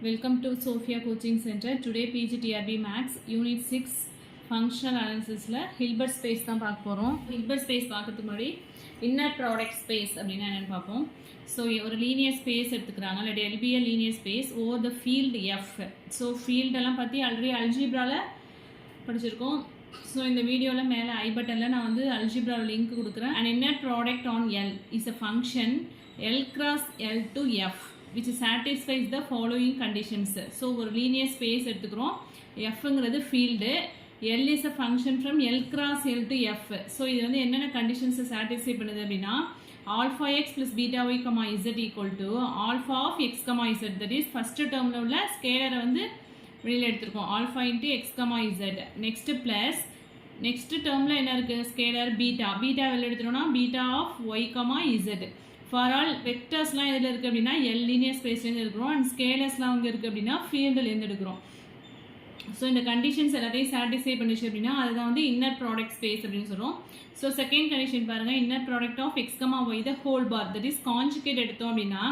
Welcome to Sophia Coaching Center. Today PGTRB Max Unit 6 Functional Analysis la Hilbert space தான் பார்க்க போறோம். Hilbert space பார்க்கிறதுக்கு முன்னாடி inner product space அப்படினா என்னன்னு பார்ப்போம். So ஒரு linear space எடுத்துக்கறாங்க. Let it be a linear space over the field F. So field எல்லாம் பத்தி already algebraல படிச்சிருக்கோம். So இந்த வீடியோல மேல I buttonல நான் வந்து algebra லிங்க் கொடுக்கிறேன். An inner product on L is a function L cross L to F which satisfies the following conditions. So ஒரு linear space எடுத்துக்கிறோம். Fங்கிறது field, L is a function from L cross L to F. So இது வந்து என்னென்ன conditions satisfy பண்ணுது அப்படின்னா alpha x plus beta y comma z equal to alpha of x comma z, that is first termல உள்ள scalar வந்து வெளியில எடுத்துருக்கோம் alpha into x comma z. Next plus next termல என்ன இருக்கு scalar beta வெளியில எடுத்துட்டோம்னா beta of y comma z. For all vectorsலாம் எதில் இருக்குது அப்படின்னா L linear spaceலேருந்து எடுக்கிறோம் and scalarsலாம் வந்து இருக்குது அப்படின்னா ஃபீல்டுலேருந்து எடுக்கிறோம். ஸோ இந்த கண்டிஷன்ஸ் எல்லாத்தையும் சாட்டிஸ்ஃபை பண்ணிச்சு அப்படின்னா அதுதான் வந்து இன்னர் ப்ராடக்ட் ஸ்பேஸ் அப்படின்னு சொல்கிறோம். ஸோ செகண்ட் கண்டிஷன் பாருங்கள், inner product of x comma y the whole bar, that is conjugate எடுத்தோம் அப்படின்னா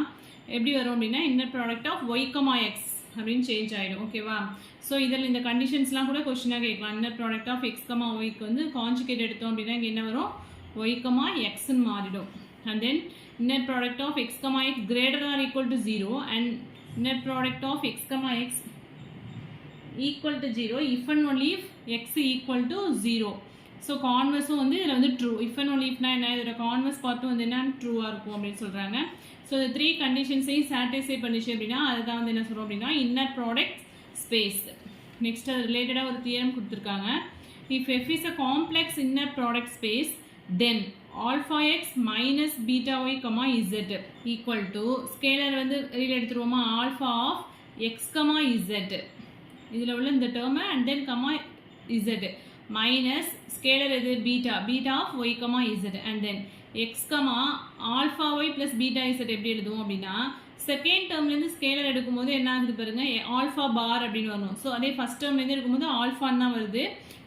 எப்படி வரும் அப்படின்னா inner product of y comma x அப்படின்னு சேஞ்ச் ஆகிடும். ஓகேவா? ஸோ இதில் இந்த கண்டிஷன்ஸ்லாம் கூட கொஸ்டினாக கேட்கலாம். Inner product of x comma ஒய்க்கு வந்து கான்ஜுகேட் எடுத்தோம் அப்படின்னா இங்கே என்ன வரும், ஒய் கமா எக்ஸ்ன்னு மாறிடும். And then inner product of x comma x greater than or equal to 0 and inner product of x comma x equal to 0 if and only if x equal to 0. So converse வந்து இதில் வந்து true. If and only if என்ன இதோட converse பார்த்து வந்து என்ன ட்ரூவாக இருக்கும் அப்படின்னு சொல்கிறாங்க. ஸோ இந்த த்ரீ கண்டிஷன்ஸையும் சாட்டிஸ்ஃபை பண்ணிச்சு அப்படின்னா அதுதான் வந்து என்ன சொல்கிறோம் அப்படின்னா இன்னர் ப்ராடக்ட் ஸ்பேஸ். நெக்ஸ்ட் அது ரிலேட்டடாக ஒரு தியரம் கொடுத்துருக்காங்க. If f is a complex inner product space then alpha x minus beta y comma z equal to scalar வந்து வெளியில எடுத்துருவோமா alpha of x comma z, இதில் உள்ள இந்த டேர்மை and then comma z minus scalar எது beta of y comma z and then x comma alpha y plus beta z எப்படி எழுதுவோம் அப்படின்னா செகண்ட் டேர்ம்லேருந்து ஸ்கேலர் எடுக்கும்போது என்ன ஆகுது பாருங்க ஆல்ஃபா பார் அப்படின்னு வரணும். ஸோ அதே ஃபஸ்ட் டேர்ம்லேருந்து எடுக்கும்போது ஆல்ஃபான்னு தான் வருது.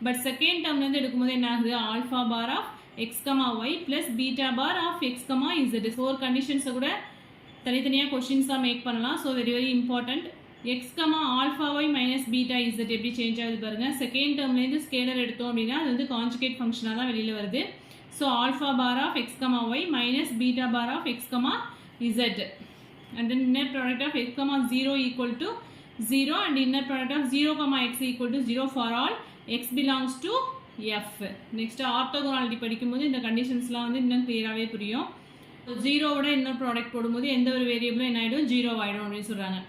பட் செகண்ட் டேர்ம்லேருந்து எடுக்கும்போது என்ன ஆகுது alpha bar of x comma y plus beta bar of x comma z. Four கண்டிஷன்ஸை கூட தனித்தனியாக கொஸ்டின்ஸாக மேக் பண்ணலாம். So very important. x comma alpha y minus beta z எப்படி சேஞ்ச் ஆகுது பாருங்கள். செகண்ட் டேர்ம்லேருந்து ஸ்கேலர் எடுத்தோம் அப்படின்னா அது வந்து கான்ஜுகேட் ஃபங்க்ஷனாக தான் வெளியில் வருது. So alpha bar of x comma y minus beta bar of x comma z and then inner product of x comma 0 equal to 0 and inner product of 0 comma x equal to 0 for all x belongs to F. Next orthogonality படிக்கும்போது இந்த கண்டிஷன்ஸ்லாம் வந்து இன்னும் கிளியராகவே புரியும். ஜீரோவோட இன்னொரு product போடும்போது எந்த ஒரு வேரியபிளும் என்ன ஆகிடும் ஜீரோ ஆகிடும் அப்படின்னு சொல்கிறாங்க.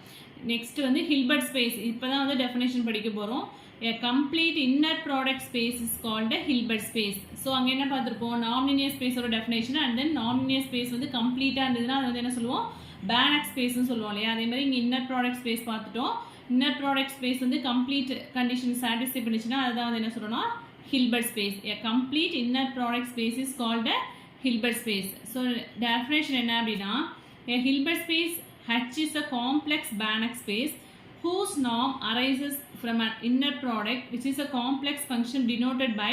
நெக்ஸ்ட் வந்து ஹில்பர்ட் ஸ்பேஸ், இப்போ தான் வந்து டெஃபினேஷன் படிக்க போகிறோம். A complete inner product space is called a Hilbert space. So அங்கே என்ன பார்த்துருப்போம் நான்லீனியர் ஸ்பேஸோட definition and then nonlinear space வந்து கம்ப்ளீட்டாக இருந்ததுன்னா அது வந்து என்ன சொல்லுவோம் பேனக் ஸ்பேஸ்னு சொல்லுவோம் இல்லையா. அதே மாதிரி இங்கே இன்னர் ப்ராடக்ட் ஸ்பேஸ் பார்த்துட்டோம். இன்னர் ப்ராடக்ட் ஸ்பேஸ் வந்து கம்ப்ளீட் கண்டிஷன் சாட்டிஸ்ஃபை பண்ணிச்சுன்னா அதுதான் வந்து என்ன சொல்லணும்னா Hilbert space. A complete inner product space is called a Hilbert space. So definition என்ன அப்படின்னா a Hilbert space H is a complex Banach space whose norm arises from an inner product which is a complex function denoted by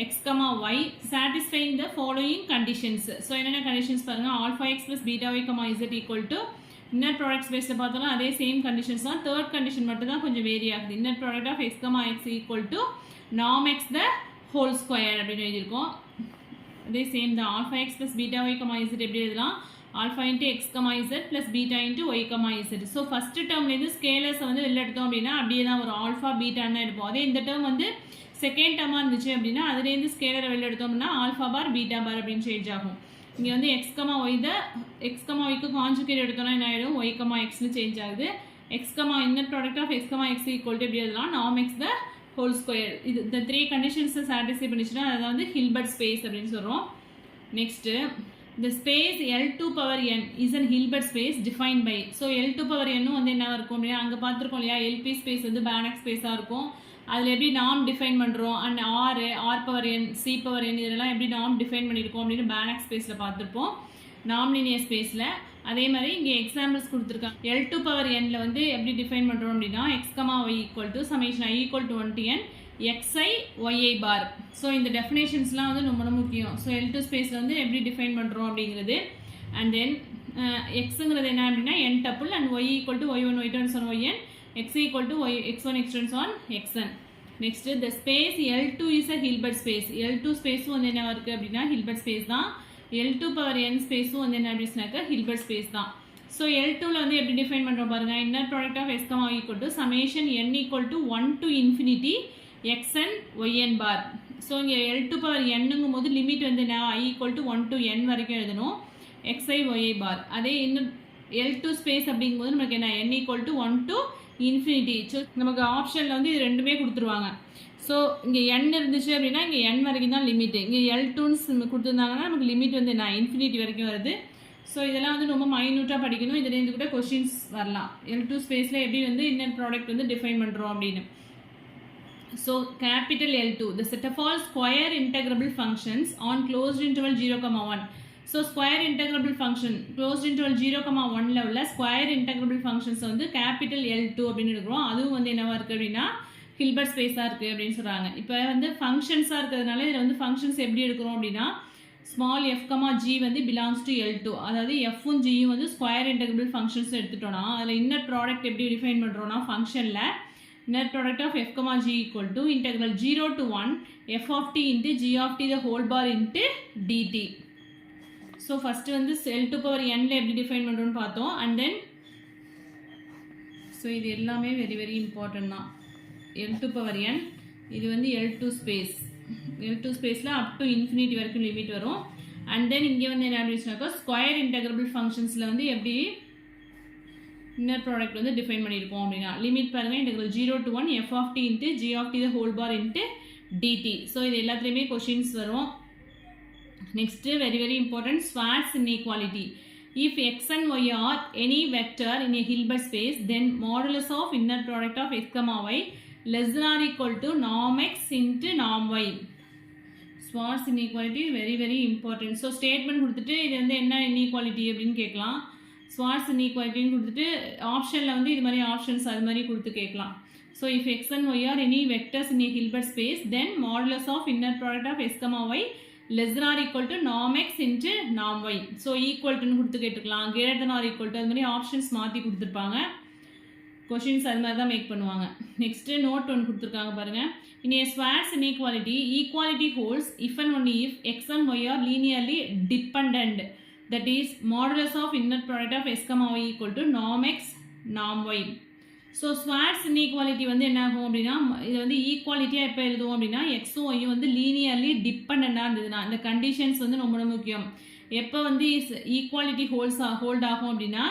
x comma y satisfying the following conditions. So என்னென்ன conditions பாருங்க alpha x plus beta y comma z equal to inner product ஸ்பேஸில் பார்த்தோம்னா அதே same conditions தான். Third condition மட்டும் தான் கொஞ்சம் vary ஆகுது. Inner product of x comma x equal to norm x the whole square அப்படின்னு எழுதியிருக்கோம். அதே சேம் தான் alpha x plus beta y comma z எப்படி எழுதலாம் alpha into x comma z plus beta into y comma z. So first டேர்ம்லேருந்து ஸ்கேலர்ஸை வந்து வெளில எடுத்தோம் அப்படின்னா அப்படியே தான் ஒரு ஆல்ஃபா பீட்டான்னு எடுப்போம். அதே இந்த டேர்ம் வந்து செகண்ட் டேர்மாக இருந்துச்சு அப்படின்னா அதுலேருந்து ஸ்கேலரை வெளில எடுத்தோம் அப்படின்னா ஆல்ஃபா பார் பீட்டா பார் அப்படின்னு சேஞ்ச் ஆகும். இங்கே வந்து எக்ஸ் கமா ஒய்க்கு கான்ஜுகேட் எடுத்தோம்னா என்ன ஆகிடும் ஒய் கமா எக்ஸ்னு சேஞ்ச் ஆகுது. X comma inner product of x comma x equal to எப்படி எழுதலாம் norm x the whole square. இது இந்த த்ரீ கண்டிஷன்ஸை சாட்டிஸ்ஃபை பண்ணிச்சுன்னா அதை வந்து ஹில்பர்ட் ஸ்பேஸ் அப்படின்னு சொல்கிறோம். நெக்ஸ்ட்டு இந்த space L2 power n is an Hilbert space defined by. So L2 power n வந்து என்ன இருக்கும் அப்படின்னா அங்கே பார்த்துருக்கோம் இல்லையா LP ஸ்பேஸ் வந்து பேனக் ஸ்பேஸாக இருக்கும். அதில் எப்படி நாம் டிஃபைன் பண்ணுறோம் and R power n C power n இதெல்லாம் எப்படி நாம் டிஃபைன் பண்ணியிருக்கோம் அப்படின்னு பேனக் ஸ்பேஸில் பார்த்துருப்போம் நான்லீனியர் ஸ்பேஸில். அதே மாதிரி இங்கே எக்ஸாம்பிள்ஸ் கொடுத்துருக்காங்க. L2 power n வந்து எப்படி டிஃபைன் பண்ணுறோம் அப்படின்னா x comma y equal to summation i equal to 1 to n xi yi bar. So இந்த டெஃபினேஷன்ஸ்லாம் வந்து ரொம்ப முக்கியம். ஸோ L2 ஸ்பேஸில் வந்து எப்படி டிஃபைன் பண்ணுறோம் அப்படிங்கிறது அண்ட் தென் எக்ஸுங்கிறது என்ன அப்படின்னா n tuple and y equal to y1 y2 on yn x equal to x1 x2 on xn. Next the space L2 is a Hilbert space. L2 ஸ்பேஸும் வந்து என்ன இருக்குது அப்படின்னா ஹில்பர்ட் ஸ்பேஸ் தான். L2 power n ஸ்பேஸும் வந்து என்ன அப்படின்னாக்கா Hilbert space தான். So L2ல வந்து எப்படி டிஃபைன் பண்ணுறோம் பாருங்க, inner product of s comma equal to summation n equal to 1 to infinity xn yn bar. So இங்கே L2 பவர் என்னங்கும் போது லிமிட் வந்து என்ன i equal to 1 to n வரைக்கும் எழுதணும் xi yi பார். அதே இன்னும் L2 ஸ்பேஸ் அப்படிங்கும்போது நமக்கு என்ன n equal to 1 to infinity. So நமக்கு ஆப்ஷனில் வந்து இது ரெண்டுமே கொடுத்துருவாங்க. ஸோ இங்கே n இருந்துச்சு அப்படின்னா இங்கே n வரைக்கும் தான் லிமிட்டு. இங்கே L2ன்னு கொடுத்துருந்தாங்கன்னா நமக்கு லிமிட் வந்து என்ன இன்ஃபினிட்டி வரைக்கும் வருது. ஸோ இதெல்லாம் வந்து ரொம்ப மைன்யூட்டாக படிக்கணும். இதுலேருந்து கூட கொஸ்டின்ஸ் வரலாம். L2 ஸ்பேஸில் எப்படி வந்து இன்னர் ப்ராடக்ட் வந்து டிஃபைன் பண்ணுறோம் அப்படின்னு. So capital L2, the set of all square integrable functions on closed interval 0,1. So square integrable function closed interval 0,1 ல உள்ள square integrable functions வந்து capital L2 அப்படின்னு எடுக்கிறோம். அதுவும் வந்து என்னவா இருக்குது அப்படின்னா ஹில்பர்ட் ஸ்பேஸாக இருக்குது அப்படின்னு சொல்கிறாங்க. இப்போ வந்து ஃபங்க்ஷன்ஸாக இருக்கிறதுனால இதில் வந்து ஃபங்க்ஷன்ஸ் எப்படி எடுக்கிறோம் அப்படின்னா ஸ்மால் f, g வந்து பிலாங்ஸ் டு L2. அதாவது எஃப்பும் ஜியும் வந்து ஸ்கொயர் இன்டெகிரபிள் ஃபங்க்ஷன்ஸ் எடுத்துட்டோம்னா அதில் இன்னர் ப்ராடக்ட் எப்படி டிஃபைன் பண்ணுறோன்னா ஃபங்க்ஷனில் net product of f comma g equal to integral 0 to 1 f of t into g of t the whole bar into dt. So first வந்து L2 power n ல எப்படி define பண்ணுறோன்னு பார்த்தோம். And then so இது எல்லாமே very very important தான். L2 power n இது வந்து L2 ஸ்பேஸ். L2 ஸ்பேஸில் அப் டு இன்ஃபினிட்டி வரைக்கும் லிமிட் வரும். அண்ட் தென் இங்கே வந்து என்ன அப்படின்னாக்கா ஸ்கொயர் இன்டெகிரபிள் ஃபங்க்ஷன்ஸில் வந்து எப்படி இன்னர் ப்ராடக்ட் வந்து டிஃபைன் பண்ணியிருக்கோம் அப்படின்னா லிமிட் பாருங்கள் integral 0 to 1 f of t into g of t the whole bar into dt. So இது எல்லாத்துலேயுமே கொஷின்ஸ் வரும். Next very very important Schwarz inequality. If x and y are any vector in a Hilbert space then modulus of inner product of x comma y less than or equal to norm x into norm y. Schwarz inequality very very important. So statement கொடுத்துட்டு இது வந்து என்ன inequality அப்படின்னு கேட்கலாம். Schwarz இன்இக்வாலிட்டின்னு கொடுத்துட்டு ஆப்ஷனில் வந்து இது மாதிரி ஆப்ஷன்ஸ் அது மாதிரி கொடுத்து கேட்கலாம். So if x and y are any vectors in a Hilbert space then modulus of inner product of s comma y less than or equal to norm x into norm y. So ஈக்குவல்ட்டுன்னு கொடுத்து கேட்டுக்கலாம். Greater than or equal to அது மாதிரி options மாற்றி கொடுத்துருப்பாங்க. Questions அது மாதிரி தான் மேக் பண்ணுவாங்க. நெக்ஸ்ட்டு நோட் ஒன்று கொடுத்துருக்காங்க பாருங்கள். In a Schwarz inequality equality holds if and only if x and y are linearly dependent. That is modulus of inner product of s comma y equal to norm x norm y. So Schwarz inequality வந்து என்ன ஆகும் அப்படின்னா இது வந்து ஈக்குவாலிட்டியாக எப்போ எழுதுவோம் அப்படின்னா எக்ஸும் ஒய்யும் வந்து லீனியர்லி டிபெண்டாக இருந்ததுன்னா இந்த கண்டிஷன்ஸ் வந்து ரொம்ப முக்கியம். எப்போ வந்து ஈக்குவாலிட்டி ஹோல்ட் ஆகும் அப்படின்னா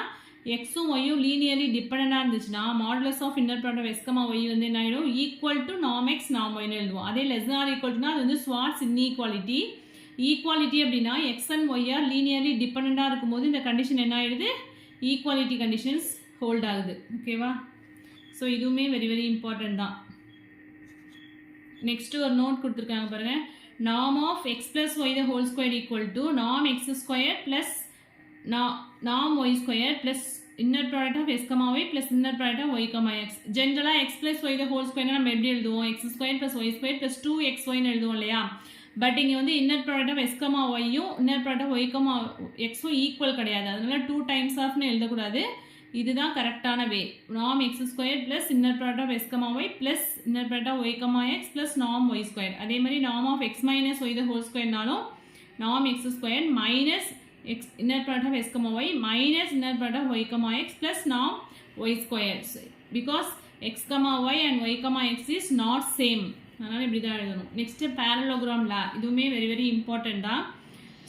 எக்ஸும் ஒய்யும் லீனியர்லி டிபெண்டாக இருந்துச்சுன்னா modulus of inner product of s comma y வந்து என்ன ஆகிடும் equal to norm x norm ஒய்னு எழுதுவோம். அதே லெஸ் than ஆர் ஈக்குவல்ட்டுனா அது வந்து ஸ்வார்ட்ஸ் இன்இக்வாலிட்டி. ஈக்குவாலிட்டி அப்படின்னா x and y are linearly டிபெண்டாக இருக்கும்போது இந்த கண்டிஷன் என்ன ஆகிடுது ஈக்குவாலிட்டி கண்டிஷன்ஸ் ஹோல்ட் ஆகுது. ஓகேவா? ஸோ இதுவுமே வெரி வெரி இம்பார்ட்டன்ட் தான். நெக்ஸ்ட்டு ஒரு நோட் கொடுத்துருக்காங்க பாருங்கள். Norm of x plus y the whole square equal to norm x square plus norm y square plus inner product of s comma y plus inner product of y comma x. ஜென்ரலாக x plus y the whole ஸ்கொயர்னா நம்ம எப்படி எழுதுவோம் x square plus y square plus 2xyன்னு எழுதுவோம் இல்லையா? But இங்கே வந்து inner product of s comma ஒய்யும் inner product of y comma எக்ஸும் ஈக்குவல் கிடையாது. அதனால 2 times ஆஃப்னு எழுதக்கூடாது. இதுதான் கரெக்டான way. Norm x square plus inner product of s comma y plus inner product of y comma x plus norm y square. அதே மாதிரி norm of x minus y the whole ஸ்கொயர்னாலும் norm x square minus x inner product of s comma y minus inner product of y comma x plus norm y square. Because x comma y and y comma x is not same. அதனால் இப்படி தான் எழுதணும். Next parallelogram law. இதுவுமே very very important தான்.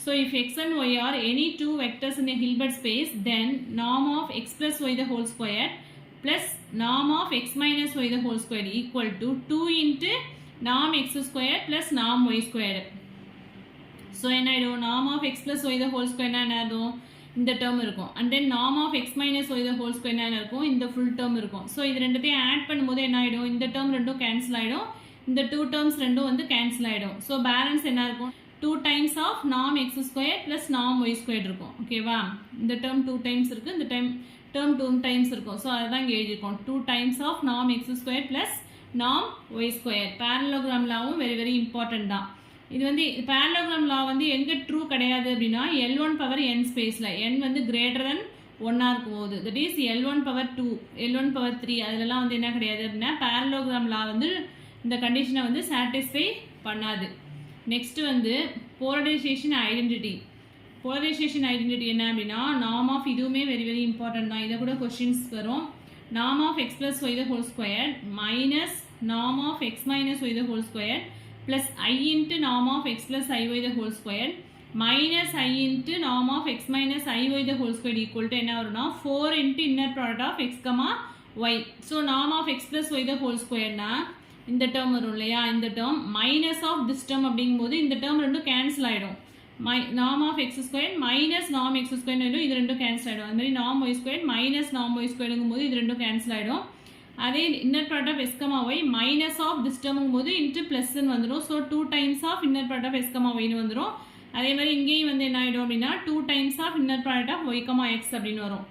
So if x and y are any 2 vectors in a Hilbert space then norm of x plus y the whole square plus norm of x minus y the whole square equal to 2 into norm x square plus norm y square. So என்ன ஆகிடும் norm of x plus y the whole square என்ன ஆகிடும் இந்த term இருக்கும். And then norm of x minus y the whole square என்ன இருக்கும் இந்த full term இருக்கும். ஸோ இது ரெண்டுத்தையும் ஆட் பண்ணும்போது என்ன ஆகிடும் இந்த டேர்ம் ரெண்டும் கேன்சல் ஆகிடும். இந்த 2 terms ரெண்டும் வந்து கேன்சல் ஆகிடும். ஸோ பேலன்ஸ் என்ன இருக்கும் 2 times of norm x square plus norm y square இருக்கும். ஓகேவா? இந்த டேர்ம் 2 times இருக்குது, இந்த டேர்ம் 2 times இருக்கும். ஸோ அதுதான் இங்கே எழுதியிருக்கோம் 2 times of norm x square plus norm y square. Parallelogram லாவும் வெரி வெரி இம்பார்ட்டன்ட் தான். இது வந்து parallelogram law வந்து எங்கே ட்ரூ கிடையாது அப்படின்னா L1 பவர் n ஸ்பேஸில் n வந்து கிரேட்டர் தென் 1 இருக்கும்போது, that is L1 power 2 L1 power 3 அதிலலாம் வந்து என்ன கிடையாது அப்படின்னா parallelogram law வந்து இந்த கண்டிஷனை வந்து சாட்டிஸ்ஃபை பண்ணாது. நெக்ஸ்ட் வந்து போலரைசேஷன் ஐடென்டிட்டி. போலரைசேஷன் ஐடென்டிட்டி என்ன அப்படின்னா நார்ம் ஆஃப், இதுவுமே வெரி வெரி இம்பார்ட்டன்ட் தான், இதை கூட கொஸ்டின்ஸ் வரும். நார்ம் of x plus y the whole square minus norm of x minus y the whole square plus I into norm of x plus iy the whole square minus I into norm of x minus iy the whole square equal to என்ன வரும்னா 4 into inner product of x comma y. So norm of x plus y the whole square னா இந்த term வரும் இல்லையா, இந்த term minus of this term அப்படிங்கும்போது இந்த term ரெண்டும் கேன்சல் ஆகிடும். norm of x square minus norm x square இது ரெண்டும் கேன்சல் ஆகிடும். அது மாதிரி norm y square minus norm y squareங்கும்போது இது ரெண்டும் கேன்சல் ஆகிடும். அதே inner product of s comma y minus of this டேர்முங்கும் போது இன்ட்டு ப்ளஸ்ன்னு வந்துடும். So 2 times of inner product of s comma ஒய்னு வந்துடும். அதே மாதிரி இங்கேயும் வந்து என்ன ஆகிடும் அப்படின்னா 2 times of inner product of y comma x அப்படின்னு வரும்.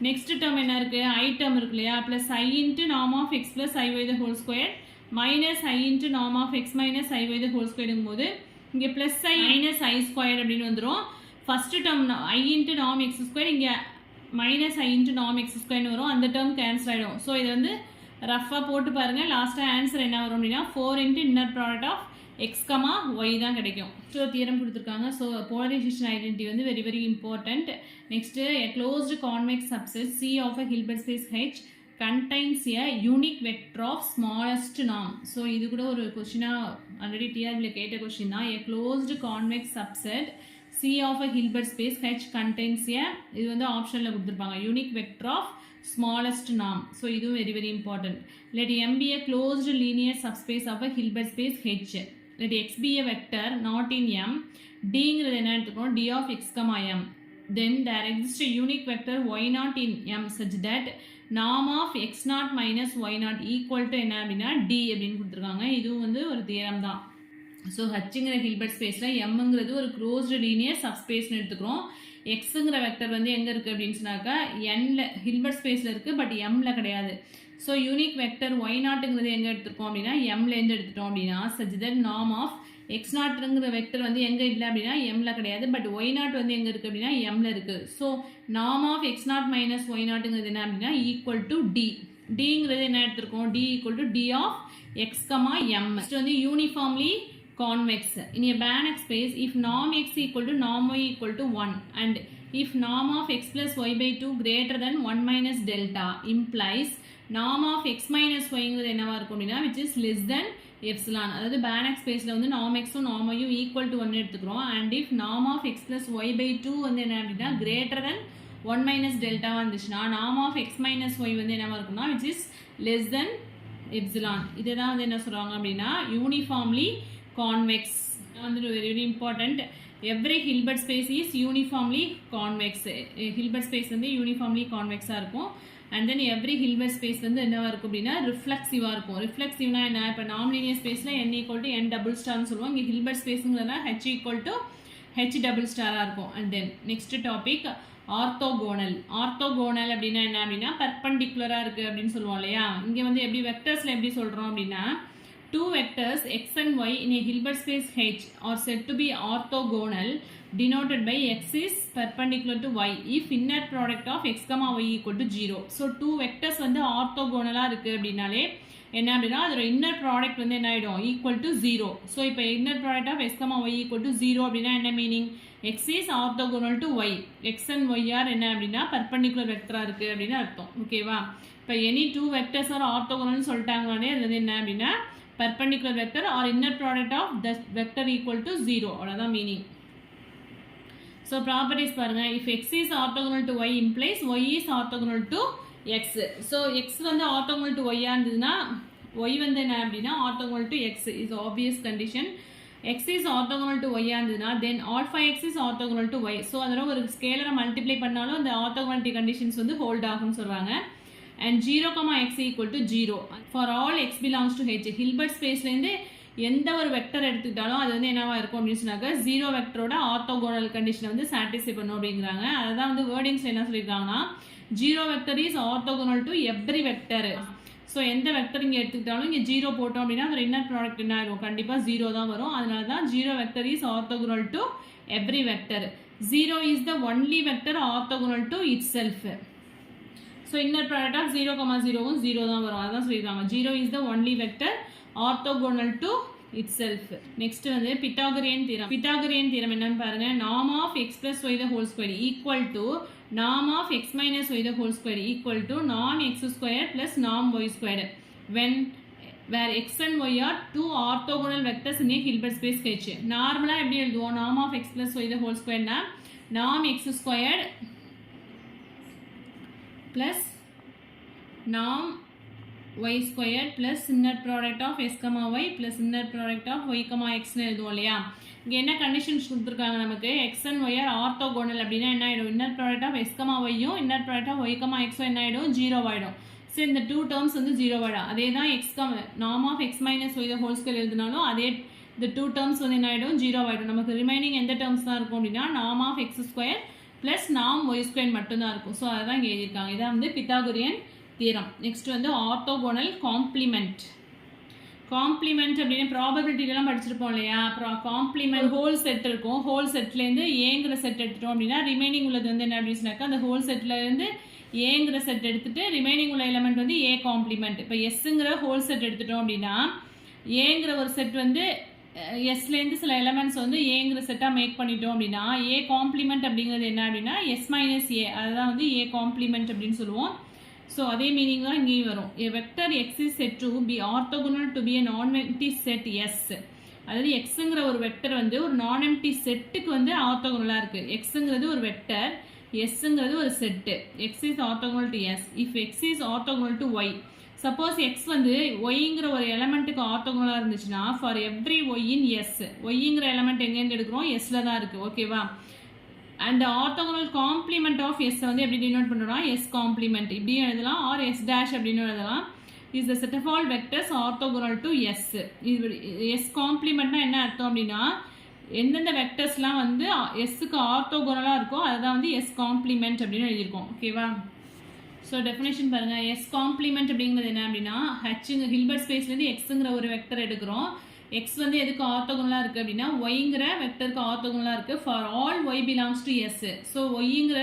நெக்ஸ்ட் டேர்ம் என்ன இருக்குது, ஐ டேர்ம் இருக்கு இல்லையா, plus i into norm of x plus i y the whole square minus i into norm of x minus i y the whole ஸ்கொயருங்கும் போது இங்கே plus i minus i square அப்படின்னு வந்துடும். First term i into norm x square, இங்கே minus i into norm x ஸ்கொயர்னு வரும், அந்த term cancel ஆகிடும். ஸோ இது வந்து ரஃபாக போட்டு பாருங்கள். லாஸ்ட்டாக ஆன்சர் என்ன வரும் அப்படின்னா 4 into inner product of x comma y தான் கிடைக்கும். ஸோ தியரம் கொடுத்துருக்காங்க. ஸோ போலரைசேஷன் ஐடென்டிட்டி வந்து very very important. Next a closed convex subset C of a Hilbert space H contains a unique vector of smallest norm. So இது கூட ஒரு கொஸ்டினாக already டிஆர்பியில் கேட்ட question தான். a closed convex subset C of a Hilbert space H contains a, இது வந்து ஆப்ஷனில் கொடுத்துருப்பாங்க, unique vector of smallest norm. So இது very very important. Let M be a closed linear subspace of a Hilbert space H. Let X be a vector not in M. D ங்கிறது என்ன எடுத்துக்கணும், D of x comma M. Then there exists a unique vector y naught in M such that norm of x naught minus y naught equal to என்ன அப்படின்னா D அப்படின்னு கொடுத்துருக்காங்க. இதுவும் வந்து ஒரு தியரம் தான். ஸோ ஹச்சுங்கிற ஹில்பர்ட் ஸ்பேஸில் எம்ங்கிறது ஒரு க்ளோஸ்டு லீனியர் சப்ஸ்பேஸ்னு எடுத்துக்கிறோம். எக்ஸுங்கிற வெக்டர் வந்து எங்கே இருக்குது அப்படின்னு சொன்னாக்கா என்ல ஹில்பர்ட் ஸ்பேஸில் இருக்குது, பட் எம்மில் கிடையாது. ஸோ யூனிக் வெக்டர் ஒய் நாட்டுங்கிறது எங்கே எடுத்துருக்கோம் அப்படின்னா எம்லேருந்து எடுத்துட்டோம் அப்படின்னா such that norm of x நாட்டுங்கிற வெக்டர் வந்து எங்கே இல்லை அப்படின்னா எம்மில் கிடையாது, பட் ஒய் நாட் வந்து எங்கே இருக்குது அப்படின்னா எம்மில் இருக்குது. So norm of x naught minus y நாட்டுங்கிறது என்ன அப்படின்னா ஈக்குவல் டு டி. டிங்கிறது என்ன எடுத்துருக்கோம், d equal to d of x comma m. Next வந்து uniformly convex in a Banach space if norm x equal to norm y equal to 1 and if norm of x plus y by 2 greater than 1 minus delta implies norm of x minus y ங்கிறது என்னவா இருக்கும் அப்படின்னா which is less than epsilon. அதாவது Banach spaceல வந்து norm x um norm y um equal to 1 எடுத்துக்கிறோம். and if norm of x plus y by 2 வந்து என்ன அப்படின்னா greater than 1 minus delta வந்துச்சுன்னா norm of x minus y வந்து என்னவா இருக்கும்னா which is less than epsilon. இதுதான் வந்து என்ன சொல்றாங்க அப்படின்னா uniformly convex. வந்து very very important. Every Hilbert space is uniformly convex. Hilbert space வந்து uniformly convex-ஆ இருக்கும். and then every Hilbert space வந்து என்னவா இருக்கும் அப்படின்னா ரிஃப்ளெக்சிவாக இருக்கும். ரிஃப்ளெக்சிவ்னா என்ன, இப்போ நான்லீனியர் ஸ்பேஸில் n equal to n double starன்னு சொல்லுவோம். இங்கே Hilbert ஸ்பேஸுங்கிறதுனா h equal to h double star-ஆக இருக்கும். and then next topic orthogonal. Orthogonal அப்படின்னா என்ன அப்படின்னா பர்பண்டிகுலராக இருக்குது அப்படின்னு சொல்லுவோம் இல்லையா. இங்கே வந்து எப்படி வெக்டர்ஸில் எப்படி சொல்கிறோம் அப்படின்னா two vectors x and y in a Hilbert space H are said to be orthogonal denoted by x is perpendicular to y if inner product of x comma y equal to 0. So two vectors வந்து ஆர்த்தோகோனலாக இருக்குது அப்படின்னாலே என்ன அப்படின்னா அதோட inner product வந்து என்ன ஆகிடும் equal to 0. So இப்போ inner product of x comma y equal to 0 அப்படின்னா என்ன meaning, x is orthogonal to y, x and y are என்ன அப்படின்னா பர்பண்டிகுலர் வெக்டராக இருக்குது அப்படின்னு அர்த்தம். ஓகேவா, இப்போ எனி டூ வெக்டர்ஸ் ஆர் ஆர்த்தோகோனல்னு சொல்லிட்டாங்களே அது வந்து என்ன அப்படின்னா perpendicular vector or inner product of the vector equal to 0. அவ்வளோதான் மீனிங். ஸோ ப்ராப்பர்ட்டிஸ் பாருங்கள். if x is orthogonal to y implies y is orthogonal to x. So x வந்து orthogonal to y இருந்ததுன்னா y வந்து என்ன அப்படின்னா orthogonal to x is obvious condition. x is orthogonal to y இருந்ததுன்னா then alpha x is orthogonal to y. So அதனால் ஒரு ஸ்கேலரை multiply பண்ணாலும் அந்த orthogonality conditions வந்து ஹோல்ட் ஆகும்னு சொல்கிறாங்க. and 0, x equal to 0 for all x belongs to H. Hilbert ஸ்பேஸ்லேருந்து எந்த ஒரு வெக்டர் எடுத்துக்கிட்டாலும் அது வந்து என்னவா இருக்கும் அப்படின்னு சொன்னாக்க 0 வெக்டரோட ஆர்த்தோகோனல் கண்டிஷனை வந்து சாட்டிஸ்ஃபை பண்ணும் அப்படிங்கிறாங்க. அதை தான் வந்து வேர்டிங்ஸில் என்ன சொல்லியிருக்காங்கன்னா 0 vector is orthogonal to every vector. So எந்த வெக்டர் இங்கே எடுத்துக்கிட்டாலும் இங்கே 0 போட்டோம் அப்படின்னா அந்த இன்னர் ப்ராடக்ட் என்ன ஆகும், கண்டிப்பாக 0 தான் வரும். அதனால தான் 0 vector is orthogonal to every vector. 0 is the only vector orthogonal to itself. So inner product of 0, 0வும் 0 தான் வரும். அதான் சொல்லியிருக்காங்க 0 is the only vector orthogonal to itself. Next வந்து Pythagorean theorem. Pythagorean theorem என்னன்னு பாருங்க. norm of x plus y the whole square equal to norm of x minus y the whole square equal to norm x square plus norm y square when where x and y are two orthogonal vectors in a Hilbert space H. நார்மலா எப்படி எழுதுவோம், norm of x plus y the whole square னா norm x squared plus norm y squared plus inner product of s comma y plus inner product of y comma x னு எழுதுவோம் இல்லையா. இங்கே என்ன conditions கொடுத்துருக்காங்க நமக்கு, x and y are orthogonal அப்படின்னா என்ன ஆகிடும், inner product of s comma y யும் inner product of y comma x என்ன ஆகிடும், 0 ஆகிடும். ஸோ இந்த 2 டேர்ம்ஸ் வந்து 0 ஆகிடும். அதே தான் norm of x minus y the whole square எழுதினாலும் அதே இந்த 2 டேர்ம்ஸ் வந்து என்ன ஆகிடும், 0 ஆகிடும். நமக்கு ரிமைனிங் எந்த டேர்ம்ஸ் தான் இருக்கும் அப்படின்னா norm of x square plus norm y square மட்டும்தான் இருக்கும். ஸோ அதுதான் இங்கே எழுதியிருக்காங்க. இதான் வந்து Pythagorean theorem. Next வந்து orthogonal complement. Complement அப்படின்னா ப்ராபபிலிட்டிலாம் படிச்சிருப்போம் இல்லையா. அப்புறம் காம்ப்ளிமெண்ட் ஹோல் செட் இருக்கும். ஹோல் செட்லேருந்து ஏங்கிற செட் எடுத்துட்டோம் அப்படின்னா ரிமைனிங் உள்ளது வந்து என்ன அப்படின்னு சொன்னாக்கா அந்த ஹோல் செட்லேருந்து ஏங்கிற செட் எடுத்துட்டு ரிமைனிங் உள்ள எலமெண்ட் வந்து ஏ காம்ப்ளிமெண்ட். இப்போ எஸ்ங்கிற ஹோல் செட் எடுத்துட்டோம் அப்படின்னா ஏங்கிற ஒரு செட் வந்து எஸ்லேருந்து சில எலமெண்ட்ஸ் வந்து ஏங்கிற செட்டாக மேக் பண்ணிட்டோம் அப்படின்னா ஏ காம்ப்ளிமெண்ட் அப்படிங்கிறது என்ன அப்படின்னா எஸ் மைனஸ் ஏ, அதுதான் வந்து ஏ காம்ப்ளிமெண்ட் அப்படின்னு சொல்லுவோம். ஸோ அதே மீனிங் தான் இங்கேயும் வரும். a vector x is said to be orthogonal to be a non-empty set S. அதாவது எக்ஸுங்கிற ஒரு வெக்டர் வந்து ஒரு நான் எம்டி செட்டுக்கு வந்து ஆர்த்தோகோனலாக இருக்குது. எக்ஸுங்கிறது ஒரு வெக்டர், எஸ்ஸுங்கிறது ஒரு set. X is orthogonal to S if X is orthogonal to Y. Suppose X வந்து ஒய்ங்கிற ஒரு எலமெண்ட்டுக்கு ஆர்த்தோகோனலாக இருந்துச்சுன்னா for every Y in S, ஒய்ங்கிற எலமெண்ட் எங்கேருந்து எடுக்கிறோம், எஸ்ல தான் இருக்குது. ஓகேவா. And orthogonal complement of s வந்து எப்படி டினோட் பண்ணுறோம்னா s complement இப்படியும் எழுதலாம் ஆர் s dash அப்படின்னு எழுதலாம். Is the set of all vectors orthogonal to s. இது s complementனா என்ன அர்த்தம் அப்படின்னா எந்தெந்த வெக்டர்ஸ்லாம் வந்து எஸ்ஸுக்கு ஆர்த்தோகோனலாக இருக்கோ அதுதான் வந்து s complement அப்படின்னு எழுதியிருக்கோம். ஓகேவா. ஸோ டெஃபினேஷன் பாருங்கள். s complement அப்படிங்கிறது என்ன அப்படின்னா ஹில்பர்ட் ஸ்பேஸ்லேருந்து எக்ஸுங்கிற ஒரு வெக்டர் எடுக்கிறோம். எக்ஸ் வந்து எதுக்கு ஆர்த்தோகோனலாக இருக்குது அப்படின்னா ஒய்ங்கிற வெக்டருக்கு ஆர்த்தோகோனலாக இருக்குது for all Y belongs to S. So ஒய்ங்கிற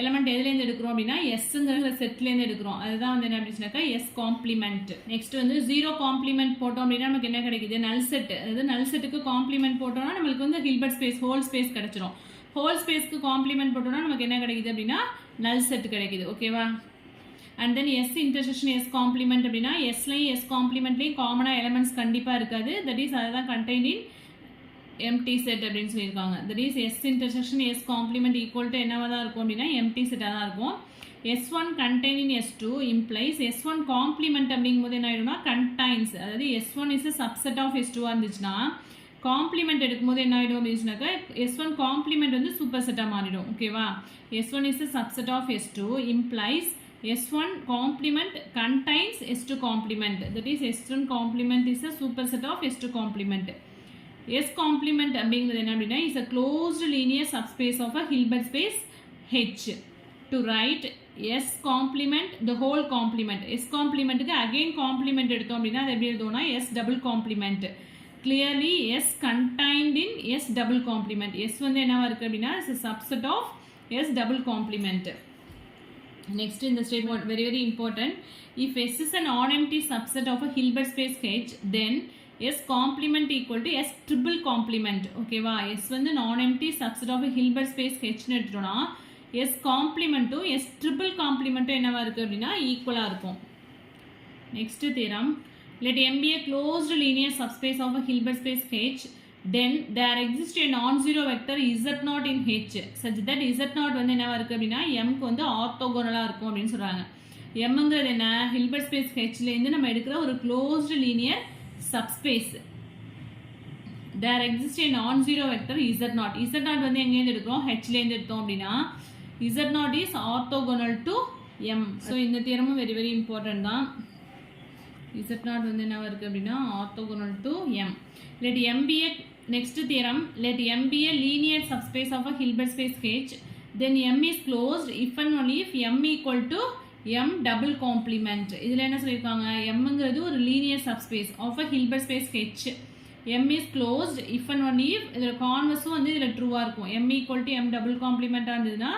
எலமெண்ட் எதுலேருந்து எடுக்கிறோம் அப்படின்னா எஸ்ங்கிற செட்லேருந்து எடுக்கிறோம். அதுதான் வந்து என்ன அப்படின்னாக்கா எஸ் காம்ப்ளிமெண்ட். நெக்ஸ்ட் வந்து 0 காம்ப்ளிமெண்ட் போட்டோம் அப்படின்னா நமக்கு என்ன கிடைக்குது, நல் செட். அதாவது நல் செட்டுக்கு காம்ப்ளிமெண்ட் போட்டோம்னா நம்மளுக்கு வந்து ஹில்பர்ட் ஸ்பேஸ் ஹோல் ஸ்பேஸ் கிடைச்சிரும். ஹோல் ஸ்பேஸ்க்கு காம்ப்ளிமெண்ட் போட்டோம்னா நமக்கு என்ன கிடைக்குது அப்படின்னா நல் செட் கிடைக்குது. ஓகேவா. And then s intersection s complement அப்படின்னா எஸ்லையும் எஸ் காம்ப்ளிமெண்ட்லையும் காமனாக எலமெண்ட்ஸ் கண்டிப்பாக இருக்காது. தட் இஸ் அதுதான் கண்டெய்ன் இன் எம்டி செட் அப்படின்னு சொல்லியிருக்காங்க. That is s intersection s complement equal to என்னவாக தான் இருக்கும் அப்படின்னா எம்டி செட்டாக தான் இருக்கும். S1 contain in S2 implies S1 complement அப்படிங்கும்போது என்ன ஆகிடும்னா கண்டைன்ஸ், அதாவது S1 is a subset of S2 இருந்துச்சுன்னா காம்ப்ளிமெண்ட் எடுக்கும்போது என்ன ஆகிடும் அப்படின்னாக்கா S1 காம்ப்ளிமெண்ட் வந்து சூப்பர் செட்டாக மாறிடும். ஓகேவா. S1 is a subset of S2 implies S1 complement contains S2 complement. That is S1 complement is a superset of S2 complement. S complement அப்படிங்கிறது என்ன அப்படின்னா is a closed linear subspace of a Hilbert space H. To write S complement the whole complement. S complementக்கு again complement எடுத்தோம் அப்படின்னா அது எப்படி எழுதுவோம்னா S double complement. Clearly S contained in S double complement. S வந்து என்னவா இருக்கு அப்படின்னா is a subset of S double complement. Next in the statement very important, if S is a non-empty subset of a Hilbert space H, then S complement equal to S triple complement. Okay va. S வந்து non-empty subset of a Hilbert space H னு எடுத்துட்டோம்னா S complement to S triple complement என்னவா இருக்கு அப்படின்னா ஈக்குவலா இருக்கும். Next theorem, let M be a closed linear subspace of a Hilbert space H, then there exists a non-zero vector Z0 in H such that Z0 வந்து என்னவா இருக்கு அப்படின்னா Mக்கு வந்து ஆர்த்தோகோனலாக இருக்கும் அப்படின்னு சொல்கிறாங்க. Mங்கிறது என்ன, ஹில்பர்ட் ஸ்பேஸ் ஹெச்லேருந்து நம்ம எடுக்கிற ஒரு closed linear subspace. There exist a non zero vector Z0. Z0 வந்து எங்கேருந்து எடுக்கிறோம், ஹெச்லேருந்து எடுத்தோம் அப்படின்னா Z0 is orthogonal to M. So இந்த தியரமும் வெரி வெரி இம்பார்ட்டன்ட் தான். Z0 வந்து என்னவா இருக்குது அப்படின்னா orthogonal to M. Let M be a next theorem, let M be a linear subspace of a Hilbert space H, then M is closed if and only if M equal to M double complement. இதில் என்ன சொல்லியிருக்காங்க Mங்கிறது ஒரு linear subspace of a Hilbert space H. M is closed if and only if இதில் கான்வர்ஸும் வந்து இதில் ட்ரூவாக இருக்கும். M equal to M double complementஆக இருந்ததுன்னா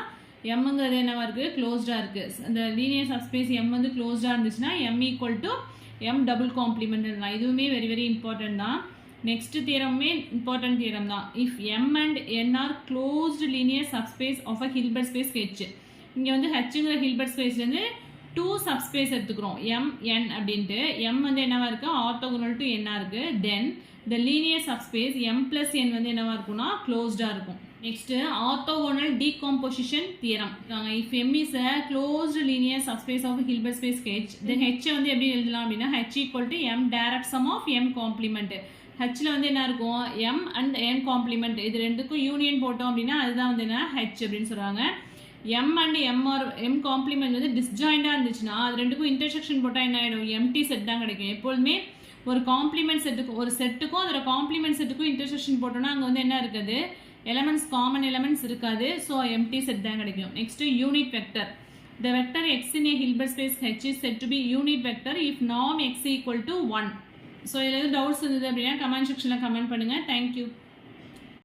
Mங்கிறது என்னவா இருக்குது க்ளோஸ்டாக இருக்குது. அந்த லீனியர் சப்ஸ்பேஸ் M வந்து க்ளோஸ்டாக இருந்துச்சுன்னா M equal to M double complement தான். இதுவுமே வெரி வெரி இம்பார்ட்டன்ட் தான். நெக்ஸ்ட் தியரமே இம்பார்ட்டன்ட் தியரம் தான். If M and N are closed linear subspace of a Hilbert space H. இங்கே வந்து Hங்கிற Hilbert spaceலேருந்து 2 subspace எடுத்துக்கிறோம் M N அப்படின்ட்டு. M வந்து என்னவா இருக்குது ஆர்த்தோகோனல் டு N இருக்குது. தென் the linear subspace M plus N வந்து என்னவா இருக்கும்னா க்ளோஸ்டாக இருக்கும். Next orthogonal decomposition theorem. If M is a closed linear subspace of a Hilbert space H, then H வந்து எப்படி எழுதலாம் அப்படின்னா H equal to M direct sum of M complement. Hல வந்து என்ன இருக்கும் M and N complement இது ரெண்டுக்கும் union போட்டோம் அப்படின்னா அதுதான் வந்து என்ன H அப்படின்னு சொல்கிறாங்க. M and M complement வந்து டிஸ்ஜாயிண்டாக இருந்துச்சுன்னா அது ரெண்டுக்கும் இன்டர்செக்ஷன் போட்டால் என்ன ஆகிடும் எம்டி செட் தான் கிடைக்கும். எப்போதுமே ஒரு காம்ப்ளிமெண்ட் செட்டுக்கும் ஒரு செட்டுக்கும் அதோட காம்ப்ளிமெண்ட் செட்டுக்கும் இன்டர்செக்ஷன் போட்டோம்னா அங்கே வந்து என்ன இருக்காது எலமெண்ட்ஸ் காமன் எலமெண்ட்ஸ் இருக்காது. ஸோ எம்டி செட் தான் கிடைக்கும். Next unit vector. The vector x in a Hilbert space H is said to be unit vector if norm x equal to 1. So இதில் எதுவும் டவுட்ஸ் இருந்தது அப்படின்னா கமெண்ட் செக்ஷனில் comment பண்ணுங்கள். Thank you.